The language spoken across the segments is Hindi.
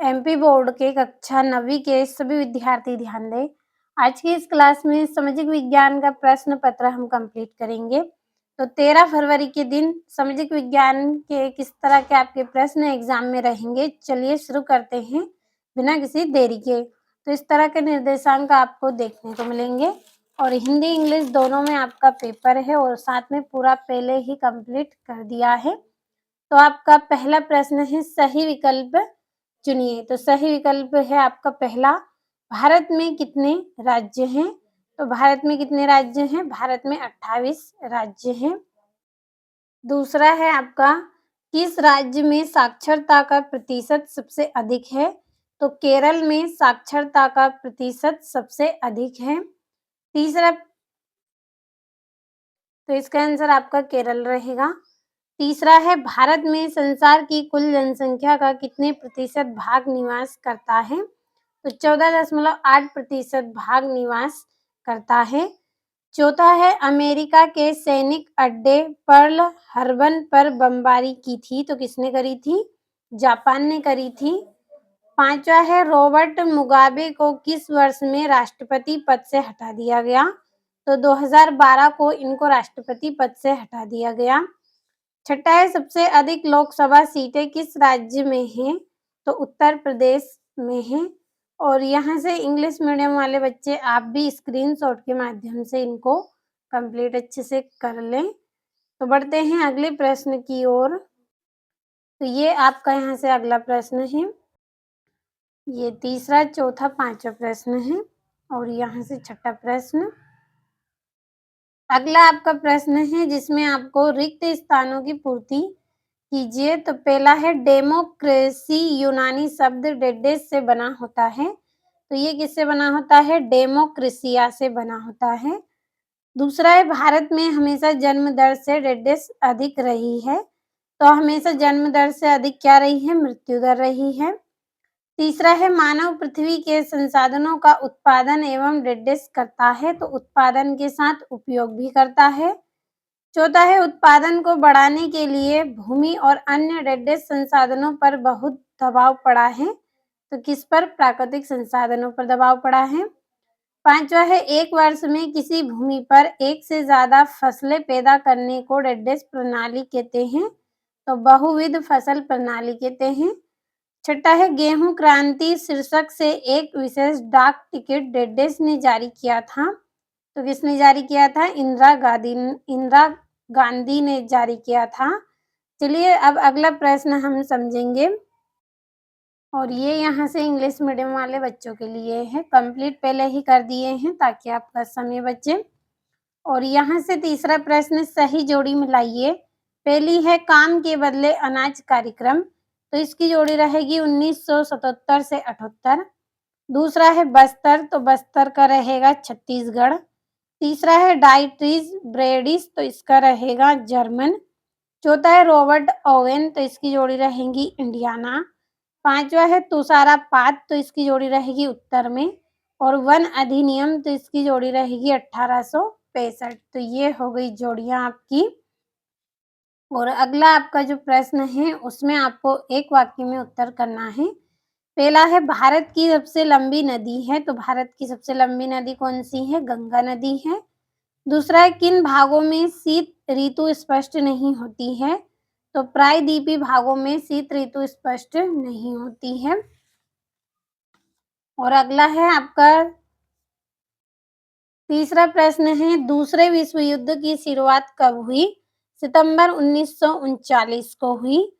एमपी बोर्ड के कक्षा 9वीं के सभी विद्यार्थी ध्यान दें। आज की इस क्लास में सामाजिक विज्ञान का प्रश्न पत्र हम कंप्लीट करेंगे। तो 13 फरवरी के दिन सामाजिक विज्ञान के किस तरह के आपके प्रश्न एग्जाम में रहेंगे, चलिए शुरू करते हैं बिना किसी देरी के। तो इस तरह के निर्देशांक आपको देखने को मिलेंगे और हिंदी इंग्लिश दोनों में आपका पेपर है और साथ में पूरा पहले ही कंप्लीट कर दिया है। तो आपका पहला प्रश्न है सही विकल्प चुनिए। तो सही विकल्प है आपका पहला, भारत में कितने राज्य हैं? तो भारत में कितने राज्य हैं? भारत में 28 राज्य हैं। दूसरा है आपका, किस राज्य में साक्षरता का प्रतिशत सबसे अधिक है? तो केरल में साक्षरता का प्रतिशत सबसे अधिक है। तीसरा, तो इसका आंसर आपका केरल रहेगा। तीसरा है, भारत में संसार की कुल जनसंख्या का कितने प्रतिशत भाग निवास करता है? तो 14.8% भाग निवास करता है। चौथा है, अमेरिका के सैनिक अड्डे पर्ल हार्बर पर बमबारी की थी, तो किसने करी थी? जापान ने करी थी। पांचवा है, रॉबर्ट मुगाबे को किस वर्ष में राष्ट्रपति पद से हटा दिया गया? तो 2012 को इनको राष्ट्रपति पद से हटा दिया गया। छठा है, सबसे अधिक लोकसभा सीटें किस राज्य में हैं? तो उत्तर प्रदेश में हैं। और यहाँ से इंग्लिश मीडियम वाले बच्चे आप भी स्क्रीनशॉट के माध्यम से इनको कंप्लीट अच्छे से कर लें। तो बढ़ते हैं अगले प्रश्न की ओर। तो ये आपका यहाँ से अगला प्रश्न है, ये तीसरा, चौथा, पांचवा प्रश्न है और यहाँ से छठा प्रश्न। अगला आपका प्रश्न है जिसमें आपको रिक्त स्थानों की पूर्ति कीजिए। तो पहला है, डेमोक्रेसी यूनानी शब्द डेडेस से बना होता है। तो ये किससे बना होता है? डेमोक्रेसिया से बना होता है। दूसरा है, भारत में हमेशा जन्म दर से डेडेस अधिक रही है। तो हमेशा जन्म दर से अधिक क्या रही है? मृत्यु दर रही है। तीसरा है, मानव पृथ्वी के संसाधनों का उत्पादन एवं डेडेस करता है। तो उत्पादन के साथ उपयोग भी करता है। चौथा है, उत्पादन को बढ़ाने के लिए भूमि और अन्य डेडेस संसाधनों पर बहुत दबाव पड़ा है। तो किस पर? प्राकृतिक संसाधनों पर दबाव पड़ा है। पांचवा है, एक वर्ष में किसी भूमि पर एक से ज्यादा फसलें पैदा करने को डेडेस प्रणाली कहते हैं। तो बहुविध फसल प्रणाली कहते हैं। छठा है, गेहूं क्रांति शीर्षक से एक विशेष डाक टिकट डेडेस ने जारी किया था। तो किसने जारी किया था? इंदिरा गांधी ने जारी किया था। चलिए अब अगला प्रश्न हम समझेंगे और ये यहाँ से इंग्लिश मीडियम वाले बच्चों के लिए है। कंप्लीट पहले ही कर दिए हैं ताकि आपका समय बचे। और यहाँ से तीसरा प्रश्न, सही जोड़ी मिलाइए। पहली है, काम के बदले अनाज कार्यक्रम। तो इसकी जोड़ी रहेगी 1977 से 78। दूसरा है बस्तर, तो बस्तर का रहेगा छत्तीसगढ़। तीसरा है डाइट्रीज ब्रेडिस, तो इसका रहेगा जर्मन। चौथा है रॉबर्ट ओवेन, तो इसकी जोड़ी रहेगी इंडियाना। पांचवा है तुषारापात, तो इसकी जोड़ी रहेगी उत्तर में। और वन अधिनियम, तो इसकी जोड़ी रहेगी 1865। तो ये हो गई जोड़ियां आपकी। और अगला आपका जो प्रश्न है उसमें आपको एक वाक्य में उत्तर करना है। पहला है, भारत की सबसे लंबी नदी है। तो भारत की सबसे लंबी नदी कौन सी है? गंगा नदी है। दूसरा है, किन भागों में शीत ऋतु स्पष्ट नहीं होती है? तो प्रायद्वीपीय भागों में शीत ऋतु स्पष्ट नहीं होती है। और अगला है आपका तीसरा प्रश्न है, दूसरे विश्व युद्ध की शुरुआत कब हुई? सितंबर 1939 को हुई।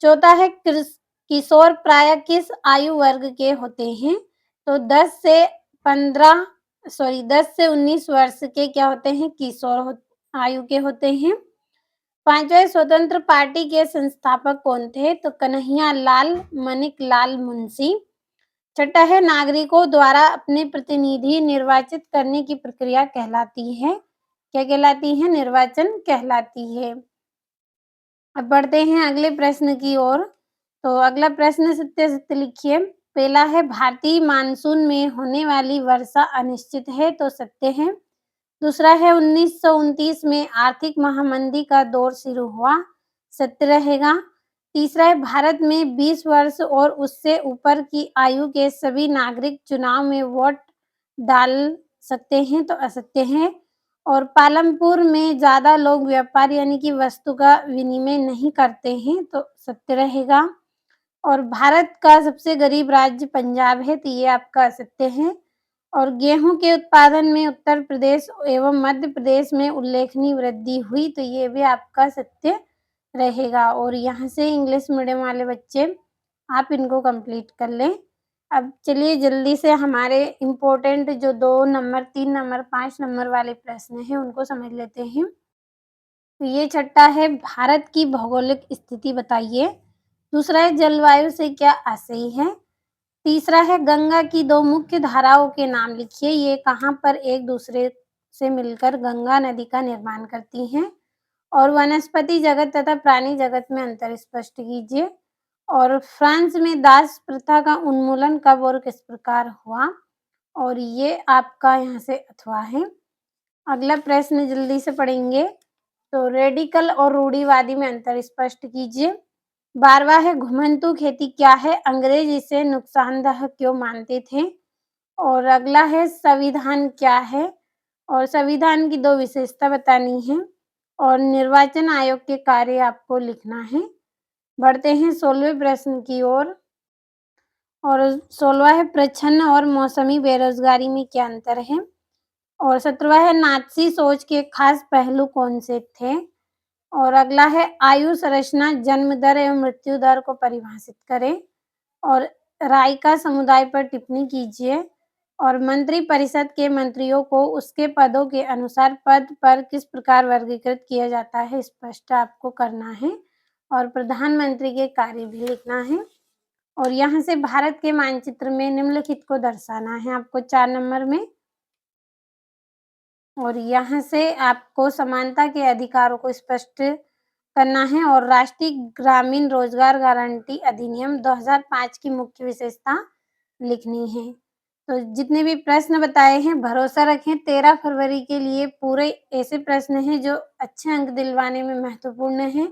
चौथा है, किशोर प्राय किस आयु वर्ग के होते हैं? तो 10 से 19 वर्ष के क्या होते हैं? किशोर आयु के होते हैं। पांचवा, स्वतंत्र पार्टी के संस्थापक कौन थे? तो कन्हैया लाल मानिक लाल मुंशी। छठा है, नागरिकों द्वारा अपने प्रतिनिधि निर्वाचित करने की प्रक्रिया कहलाती है, क्या कहलाती है? निर्वाचन कहलाती है। अब बढ़ते हैं अगले प्रश्न की ओर। तो अगला प्रश्न सत्य सत्य लिखिए। पहला है, भारतीय मानसून में होने वाली वर्षा अनिश्चित है। तो सत्य है। दूसरा है, 1929 में आर्थिक महामंदी का दौर शुरू हुआ। सत्य रहेगा। तीसरा है भारत में 20 वर्ष और उससे ऊपर की आयु के सभी नागरिक चुनाव में वोट डाल सकते हैं, तो असत्य है। और पालमपुर में ज़्यादा लोग व्यापार यानी कि वस्तु का विनिमय नहीं करते हैं, तो सत्य रहेगा। और भारत का सबसे गरीब राज्य पंजाब है, तो ये आपका असत्य है। और गेहूँ के उत्पादन में उत्तर प्रदेश एवं मध्य प्रदेश में उल्लेखनीय वृद्धि हुई, तो ये भी आपका सत्य रहेगा। और यहाँ से इंग्लिश मीडियम वाले बच्चे आप इनको कंप्लीट कर लें। अब चलिए जल्दी से हमारे इम्पोर्टेंट जो 2 नंबर, 3 नंबर, 5 नंबर वाले प्रश्न हैं, उनको समझ लेते हैं। तो ये छठा है भारत की भौगोलिक स्थिति बताइए। दूसरा है जलवायु से क्या आशय है। तीसरा है गंगा की 2 मुख्य धाराओं के नाम लिखिए, ये कहाँ पर एक दूसरे से मिलकर गंगा नदी का निर्माण करती हैं। और वनस्पति जगत तथा प्राणी जगत में अंतर स्पष्ट कीजिए। और फ्रांस में दास प्रथा का उन्मूलन कब और किस प्रकार हुआ, और ये आपका यहाँ से अथवा है। अगला प्रश्न जल्दी से पढ़ेंगे। तो रेडिकल और रूढ़िवादी में अंतर स्पष्ट कीजिए। 12वां है घुमंतू खेती क्या है, अंग्रेज इसे नुकसानदायक क्यों मानते थे। और अगला है संविधान क्या है, और संविधान की 2 विशेषता बतानी है। और निर्वाचन आयोग के कार्य आपको लिखना है। बढ़ते हैं 16वें प्रश्न की ओर। और 16वां है प्रच्छन्न और मौसमी बेरोजगारी में क्या अंतर है। और 17वां है नात्सी सोच के खास पहलू कौन से थे। और अगला है आयु संरचना, जन्म दर एवं मृत्यु दर को परिभाषित करें। और राइका समुदाय पर टिप्पणी कीजिए। और मंत्री परिषद के मंत्रियों को उसके पदों के अनुसार पद पर किस प्रकार वर्गीकृत किया जाता है, स्पष्ट आपको करना है। और प्रधानमंत्री के कार्य भी लिखना है। और यहाँ से भारत के मानचित्र में निम्नलिखित को दर्शाना है आपको 4 नंबर में। और यहाँ से आपको समानता के अधिकारों को स्पष्ट करना है। और राष्ट्रीय ग्रामीण रोजगार गारंटी अधिनियम 2005 की मुख्य विशेषता लिखनी है। तो जितने भी प्रश्न बताए हैं भरोसा रखें 13 फरवरी के लिए पूरे ऐसे प्रश्न हैं जो अच्छे अंक दिलवाने में महत्वपूर्ण हैं।